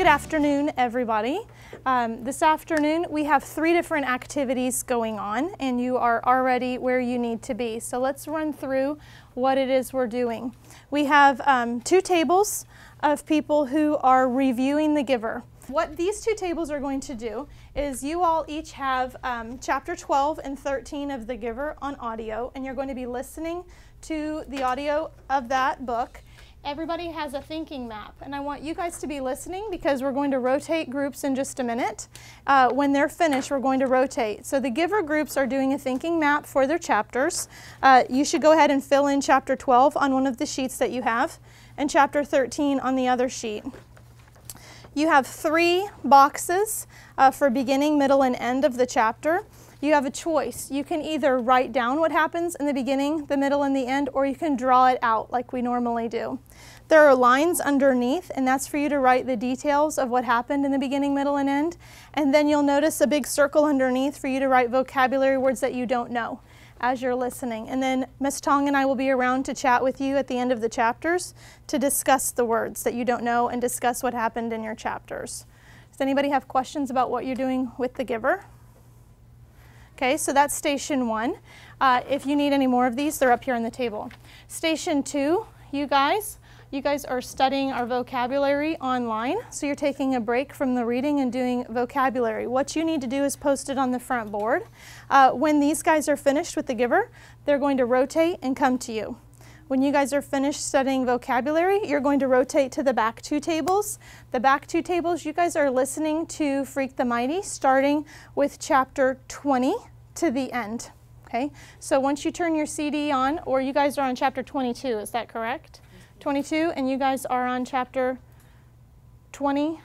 Good afternoon, everybody. This afternoon we have 3 different activities going on, and you are already where you need to be. So let's run through what it is we're doing. We have 2 tables of people who are reviewing the giver. What these 2 tables are going to do is you all each have chapter 12 and 13 of the giver on audio, and you're going to be listening to the audio of that book. Everybody has a thinking map, and I want you guys to be listening because we're going to rotate groups in just a minute. When they're finished, we're going to rotate. So the giver groups are doing a thinking map for their chapters. You should go ahead and fill in chapter 12 on one of the sheets that you have, and chapter 13 on the other sheet. You have 3 boxes for beginning, middle, and end of the chapter. You have a choice. You can either write down what happens in the beginning, the middle, and the end, or you can draw it out like we normally do. There are lines underneath, and that's for you to write the details of what happened in the beginning, middle, and end. And then you'll notice a big circle underneath for you to write vocabulary words that you don't know as you're listening. And then Ms. Tong and I will be around to chat with you at the end of the chapters to discuss the words that you don't know and discuss what happened in your chapters. Does anybody have questions about what you're doing with the giver? Okay, so that's station 1. If you need any more of these, they're up here on the table. Station 2, you guys are studying our vocabulary online, so you're taking a break from the reading and doing vocabulary. What you need to do is post it on the front board. When these guys are finished with the giver, they're going to rotate and come to you. When you guys are finished studying vocabulary, you're going to rotate to the back 2 tables. The back 2 tables, you guys are listening to Freak the Mighty, starting with chapter 20 to the end. Okay, so once you turn your CD on, or you guys are on chapter 22, is that correct? 22, and you guys are on chapter 20.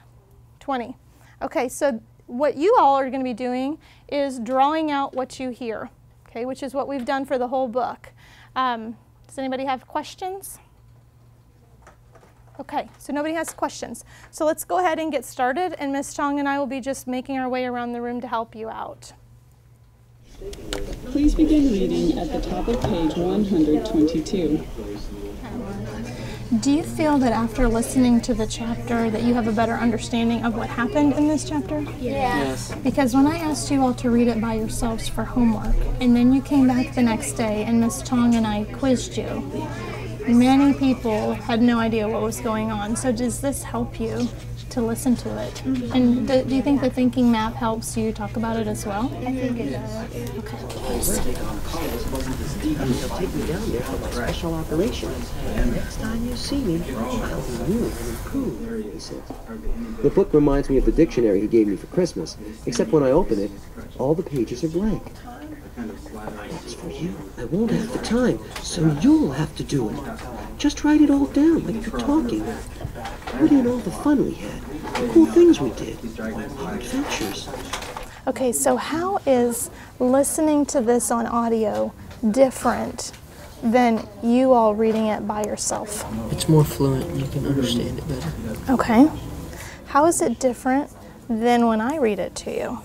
Okay, so what you all are going to be doing is drawing out what you hear, okay, which is what we've done for the whole book. Does anybody have questions? Okay, so nobody has questions. So let's go ahead and get started, and Ms. Chong and I will be just making our way around the room to help you out. Please begin reading at the top of page 122. Do you feel that after listening to the chapter that you have a better understanding of what happened in this chapter? Yes. Because when I asked you all to read it by yourselves for homework, and then you came back the next day and Ms. Tong and I quizzed you, many people had no idea what was going on. So does this help you to listen to it? Mm-hmm. And do you think the thinking map helps you talk about it as well? I think it does. Okay. He'll take me down there for my special operation. Next time you see me, I'll be new and improved, he says. The book reminds me of the dictionary he gave me for Christmas, except when I open it, all the pages are blank. That's for you. I won't have the time, so you'll have to do it. Just write it all down like you're talking. Put in all the fun we had, the cool things we did, our adventures. Okay, so how is listening to this on audio different than you all reading it by yourself? It's more fluent and you can understand it better. Okay. How is it different than when I read it to you?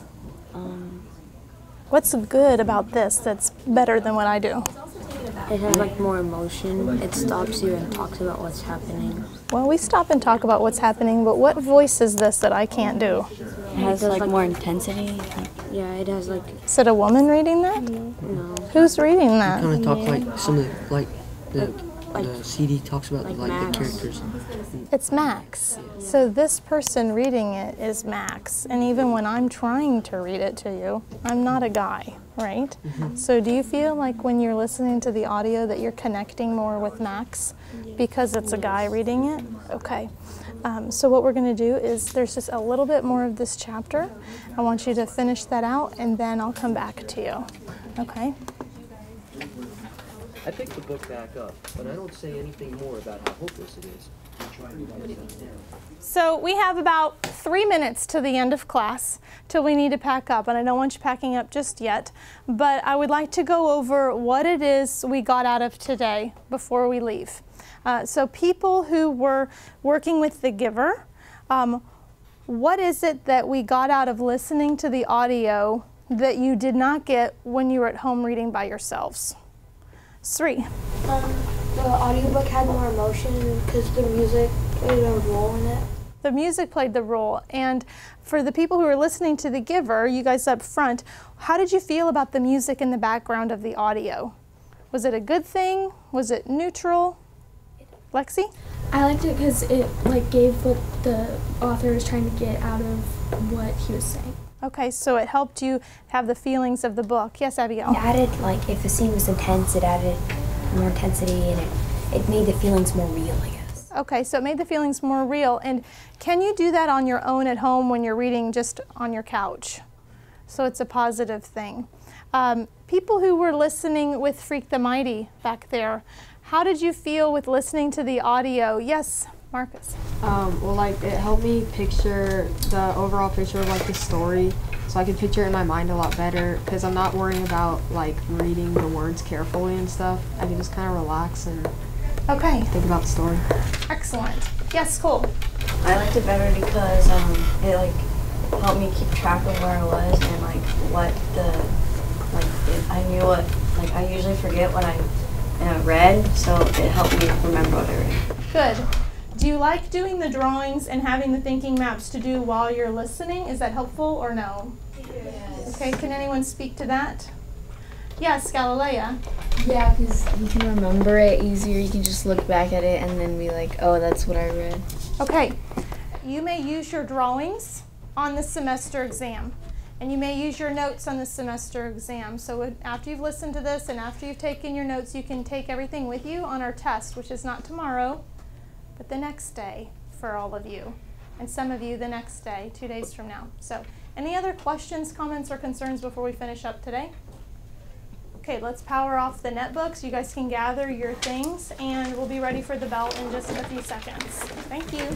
What's good about this that's better than what I do? It has like more emotion. It stops you and talks about what's happening. Well, we stop and talk about what's happening, but what voice is this that I can't do? It has like more intensity. Yeah, it has like... Is it a woman reading that? No. Who's reading that? Kind of talk like some of the CD talks about like the characters. It's Max. So this person reading it is Max. And even when I'm trying to read it to you, I'm not a guy, right? Mm-hmm. So do you feel like when you're listening to the audio that you're connecting more with Max because it's a guy reading it? Okay. So what we're going to do is there's just a little bit more of this chapter. I want you to finish that out, and then I'll come back to you. Okay? I pick the book back up, but I don't say anything more about how hopeless it is. So we have about 3 minutes to the end of class till we need to pack up, and I don't want you packing up just yet, but I would like to go over what it is we got out of today before we leave. So people who were working with the giver, what is it that we got out of listening to the audio that you did not get when you were at home reading by yourselves? 3. The audiobook had more emotion because the music played a role in it. The music played the role. And for the people who are listening to The Giver, you guys up front, how did you feel about the music in the background of the audio? Was it a good thing? Was it neutral? Lexi? I liked it because it like gave what the author was trying to get out of what he was saying. Okay, so it helped you have the feelings of the book. Yes, Abigail? It added, like, if the scene was intense, it added more intensity, and it made the feelings more real, I guess. Okay, so it made the feelings more real. And can you do that on your own at home when you're reading just on your couch? So it's a positive thing. People who were listening with Freak the Mighty back there, how did you feel with listening to the audio? Yes, Marcus? Well, like, it helped me picture the overall picture of, like, the story, so I could picture it in my mind a lot better, because I'm not worrying about, like, reading the words carefully and stuff. I can just kind of relax and think about the story. Excellent. Yes, Cole? I liked it better because it, like, helped me keep track of where I was and, like, what the, like, I knew what, like, I usually forget what I read, so it helped me remember what I read. Good. Do you like doing the drawings and having the thinking maps to do while you're listening? Is that helpful or no? Yes. Okay, can anyone speak to that? Yes, Galilea. Yeah, because you can remember it easier. You can just look back at it and then be like, oh, that's what I read. Okay, you may use your drawings on the semester exam, and you may use your notes on the semester exam. So after you've listened to this and after you've taken your notes, you can take everything with you on our test, which is not tomorrow, but the next day for all of you, and some of you the next day, 2 days from now. So any other questions, comments, or concerns before we finish up today? Okay, let's power off the netbooks. You guys can gather your things, and we'll be ready for the bell in just a few seconds. Thank you.